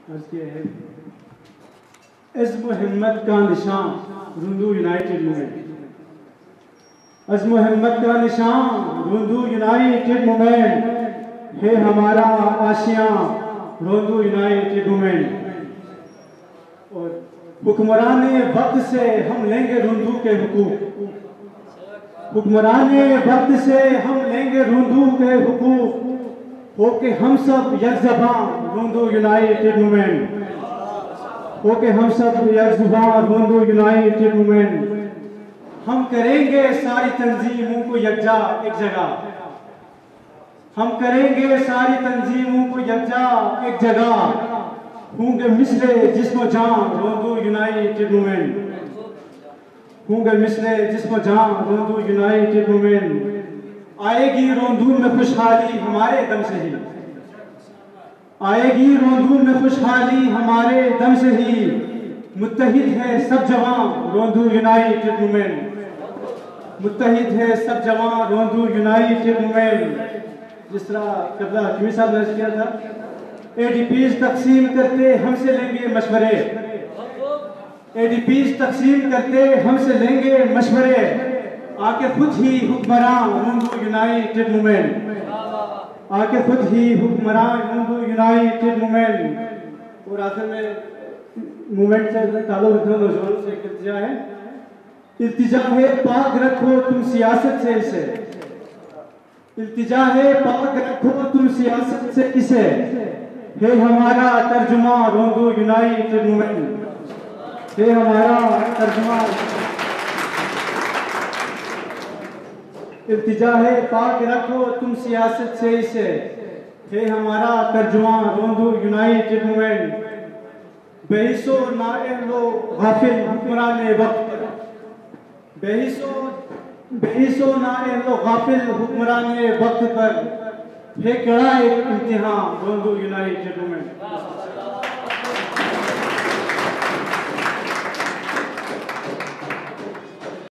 है इज़्म हिम्मत का निशान रुंदू यूनाइटेड मूवमेंट। इज़्म हिम्मत का निशान रुंदू यूनाइटेड मूवमेंट है हमारा आशियां रुंदू यूनाइटेड मूवमेंट। और हुक्मराने वक्त से हम लेंगे रुंदू के हुकूक, हुक्मराने वक्त से हम लेंगे रुंदू के हुकूक, होके हम सब यकज़बान रुंदू यूनाइटेड मूवमेंट, होके हम सब यकज़बान रुंदू यूनाइटेड मूवमेंट। हम करेंगे सारी तंजीमों को यकजा एक जगह, हम करेंगे सारी तंजीमों को यकजा एक जगह, होंगे मिसले जिस्म जान रुंदू यूनाइटेड मूवमेंट, होंगे मिसले जिस्म जान रुंदू यूनाइटेड मूवमेंट। आएगी रोंदू में खुशहाली हमारे दम से ही, आएगी रोंदू में खुशहाली हमारे दम से ही, मुत्तहिद है सब जवान रोंदू यूनाइटेड मूवमेंट, मुत्तहिद है सब जवान रोंदू यूनाइटेड मूवमेंट। जिस तरह कबला हकीमी साहब ने किया था, एडीपीज तकसीम करते हमसे लेंगे मशवरे, एडीपीज तकसीम करते हमसे लेंगे मशवरे, आके खुद ही हुक्मरान रुंदू यूनाइटेड मूवमेंट, आके खुद ही हुक्मरान रुंदू यूनाइटेड मूवमेंट। और आखिर में मूवमेंट से ताल्लुक रखने वाले नौजवानों से एक इल्तिजा है, इल्तिजा है पाक रखो तुम सियासत से इसे, इल्तिजा है पाक रखो तुम सियासत से इसे, है हमारा तर्जुमा रुंदू यूनाइटेड मूवमेंट, है हमारा तर्जुमा। इल्तिजा है पाक रखो तुम सियासत से इसे, है हमारा तर्जुमा रुंदू यूनाइटेड मूवमेंट। बेहिसो नाअहलो गाफिल हुक्मराने वक्त, बेहिसो नाअहलो गाफिल हुक्मराने वक्त पर है कड़ा एक इम्तिहान रुंदू यूनाइटेड मूवमेंट।